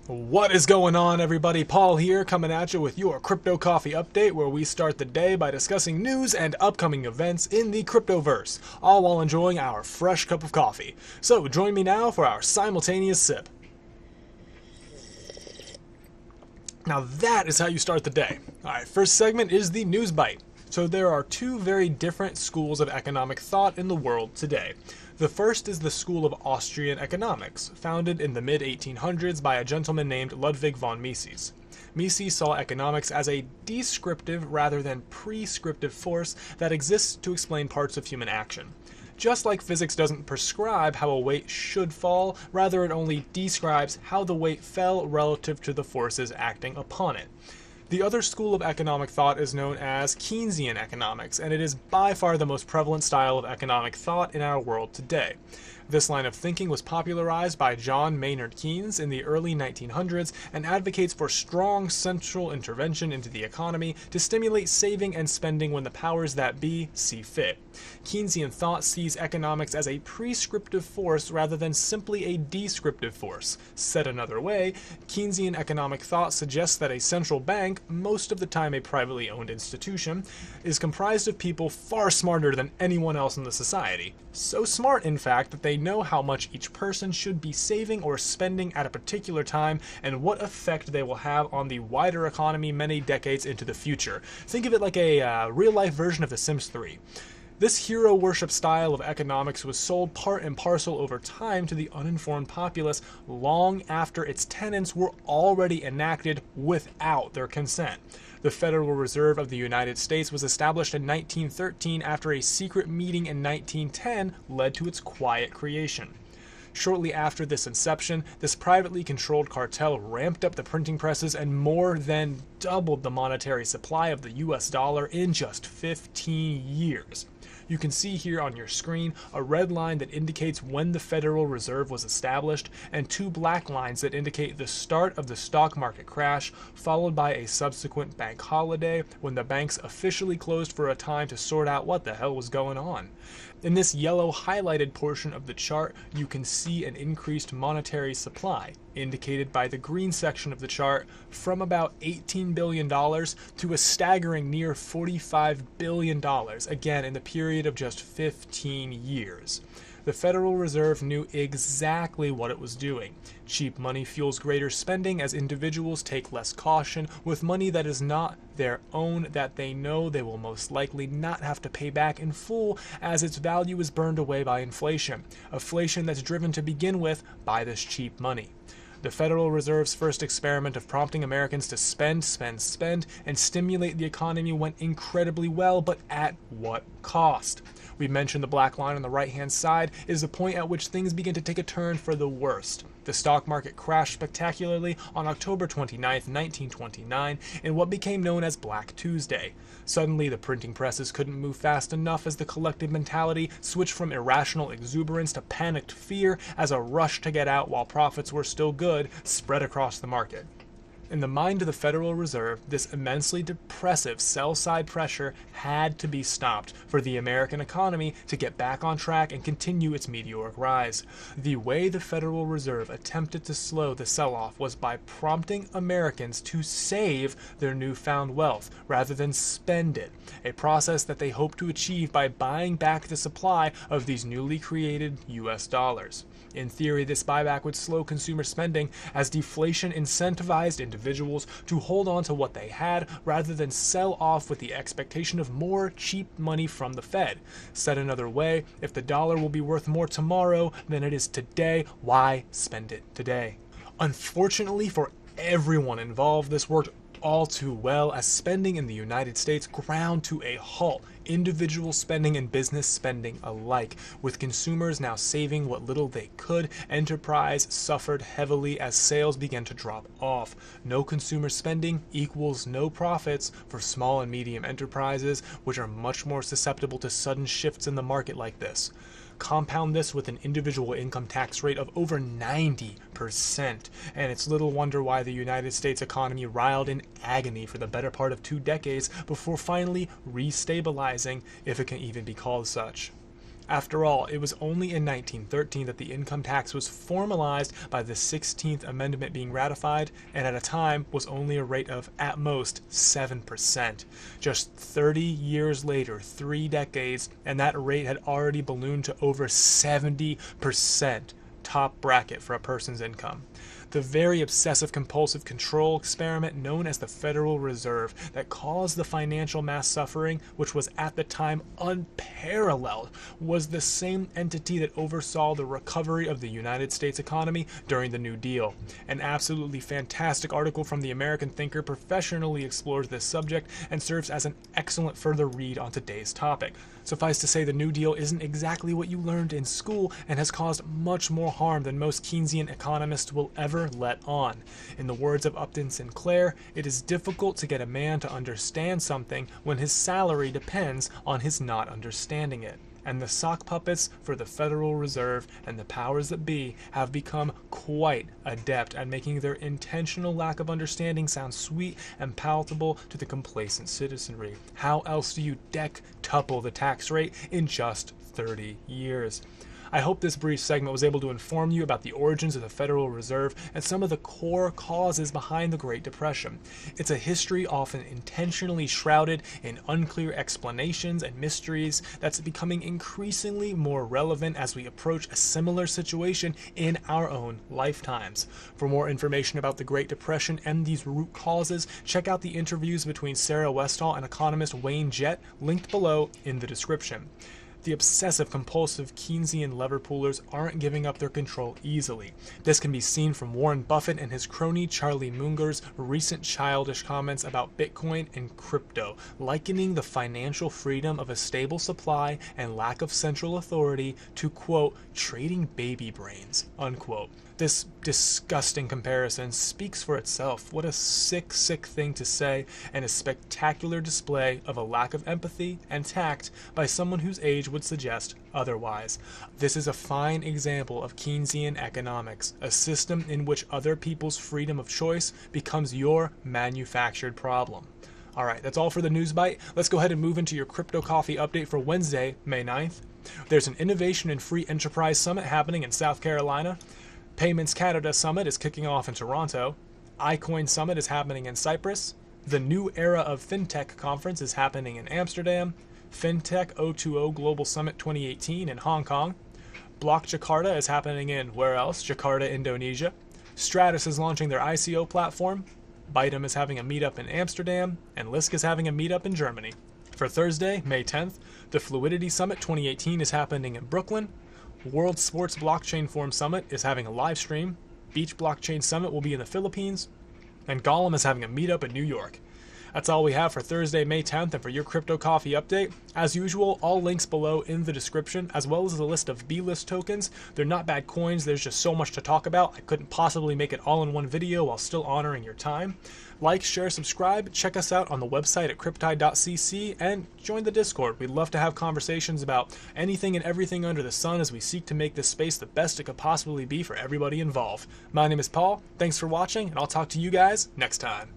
What is going on, everybody? Paul here, coming at you with your Crypto Coffee Update, where we start the day by discussing news and upcoming events in the cryptoverse, all while enjoying our fresh cup of coffee. So join me now for our simultaneous sip. Now that is how you start the day. Alright, first segment is the News Byte. So there are two very different schools of economic thought in the world today. The first is the School of Austrian Economics, founded in the mid-1800s by a gentleman named Ludwig von Mises. Mises saw economics as a descriptive rather than prescriptive force that exists to explain parts of human action. Just like physics doesn't prescribe how a weight should fall, rather it only describes how the weight fell relative to the forces acting upon it. The other school of economic thought is known as Keynesian economics, and it is by far the most prevalent style of economic thought in our world today. This line of thinking was popularized by John Maynard Keynes in the early 1900s and advocates for strong central intervention into the economy to stimulate saving and spending when the powers that be see fit. Keynesian thought sees economics as a prescriptive force rather than simply a descriptive force. Said another way, Keynesian economic thought suggests that a central bank, most of the time a privately owned institution, is comprised of people far smarter than anyone else in the society. So smart, in fact, that they know how much each person should be saving or spending at a particular time and what effect they will have on the wider economy many decades into the future. Think of it like a real-life version of The Sims 3. This hero worship style of economics was sold part and parcel over time to the uninformed populace long after its tenets were already enacted without their consent. The Federal Reserve of the United States was established in 1913 after a secret meeting in 1910 led to its quiet creation. Shortly after this inception, this privately controlled cartel ramped up the printing presses and more than doubled the monetary supply of the US dollar in just 15 years. You can see here on your screen a red line that indicates when the Federal Reserve was established and two black lines that indicate the start of the stock market crash, followed by a subsequent bank holiday when the banks officially closed for a time to sort out what the hell was going on. In this yellow highlighted portion of the chart, you can see an increased monetary supply, indicated by the green section of the chart, from about $18 billion to a staggering near $45 billion, again in the period of just 15 years. The Federal Reserve knew exactly what it was doing. Cheap money fuels greater spending as individuals take less caution with money that is not their own, that they know they will most likely not have to pay back in full as its value is burned away by inflation. Inflation that's driven to begin with by this cheap money. The Federal Reserve's first experiment of prompting Americans to spend, and stimulate the economy went incredibly well, but at what cost? We mentioned the black line on the right-hand side is the point at which things begin to take a turn for the worst. The stock market crashed spectacularly on October 29, 1929, in what became known as Black Tuesday. Suddenly, the printing presses couldn't move fast enough as the collective mentality switched from irrational exuberance to panicked fear as a rush to get out while profits were still good spread across the market. In the mind of the Federal Reserve, this immensely depressive sell-side pressure had to be stopped for the American economy to get back on track and continue its meteoric rise. The way the Federal Reserve attempted to slow the sell-off was by prompting Americans to save their newfound wealth rather than spend it, a process that they hoped to achieve by buying back the supply of these newly created US dollars. In theory, this buyback would slow consumer spending as deflation incentivized individuals to hold on to what they had rather than sell off with the expectation of more cheap money from the Fed. Said another way, if the dollar will be worth more tomorrow than it is today, why spend it today? Unfortunately for everyone involved, this worked all too well as spending in the United States ground to a halt, individual spending and business spending alike. With consumers now saving what little they could, enterprise suffered heavily as sales began to drop off. No consumer spending equals no profits for small and medium enterprises, which are much more susceptible to sudden shifts in the market like this. Compound this with an individual income tax rate of over 90%, and it's little wonder why the United States economy writhed in agony for the better part of 2 decades before finally restabilizing, if it can even be called such. After all, it was only in 1913 that the income tax was formalized by the 16th Amendment being ratified, and at a time was only a rate of, at most, 7%. Just 30 years later, 3 decades, and that rate had already ballooned to over 70%, top bracket for a person's income. The very obsessive-compulsive control experiment known as the Federal Reserve that caused the financial mass suffering, which was at the time unparalleled, was the same entity that oversaw the recovery of the United States economy during the New Deal. An absolutely fantastic article from the American Thinker professionally explores this subject and serves as an excellent further read on today's topic. Suffice to say, the New Deal isn't exactly what you learned in school and has caused much more harm than most Keynesian economists will ever let on. In the words of Upton Sinclair, it is difficult to get a man to understand something when his salary depends on his not understanding it. And the sock puppets for the Federal Reserve and the powers that be have become quite adept at making their intentional lack of understanding sound sweet and palatable to the complacent citizenry. How else do you dectuple the tax rate in just 30 years? I hope this brief segment was able to inform you about the origins of the Federal Reserve and some of the core causes behind the Great Depression. It's a history often intentionally shrouded in unclear explanations and mysteries that's becoming increasingly more relevant as we approach a similar situation in our own lifetimes. For more information about the Great Depression and these root causes, check out the interviews between Sarah Westall and economist Wayne Jett, linked below in the description. The obsessive-compulsive Keynesian lever pullers aren't giving up their control easily. This can be seen from Warren Buffett and his crony Charlie Munger's recent childish comments about Bitcoin and crypto, likening the financial freedom of a stable supply and lack of central authority to, quote, trading baby brains, unquote. This disgusting comparison speaks for itself. What a sick, sick thing to say, and a spectacular display of a lack of empathy and tact by someone whose age would suggest otherwise. This is a fine example of Keynesian economics, a system in which other people's freedom of choice becomes your manufactured problem. Alright, that's all for the News Bite. Let's go ahead and move into your Crypto Coffee update for Wednesday, May 9th. There's an Innovation and Free Enterprise Summit happening in South Carolina. Payments Canada Summit is kicking off in Toronto. iCoin Summit is happening in Cyprus. The New Era of FinTech Conference is happening in Amsterdam. FinTech 020 Global Summit 2018 in Hong Kong. Block Jakarta is happening in, where else? Jakarta, Indonesia. Stratus is launching their ICO platform. Byte is having a meetup in Amsterdam. And Lisk is having a meetup in Germany. For Thursday, May 10th, the Fluidity Summit 2018 is happening in Brooklyn. World Sports Blockchain Forum Summit is having a live stream. Beach Blockchain Summit will be in the Philippines. And Gollum is having a meetup in New York. That's all we have for Thursday, May 10th, and for your Crypto Coffee update. As usual, all links below in the description, as well as a list of B-list tokens. They're not bad coins, there's just so much to talk about. I couldn't possibly make it all in one video while still honoring your time. Like, share, subscribe, check us out on the website at cryptide.cc, and join the Discord. We'd love to have conversations about anything and everything under the sun as we seek to make this space the best it could possibly be for everybody involved. My name is Paul, thanks for watching, and I'll talk to you guys next time.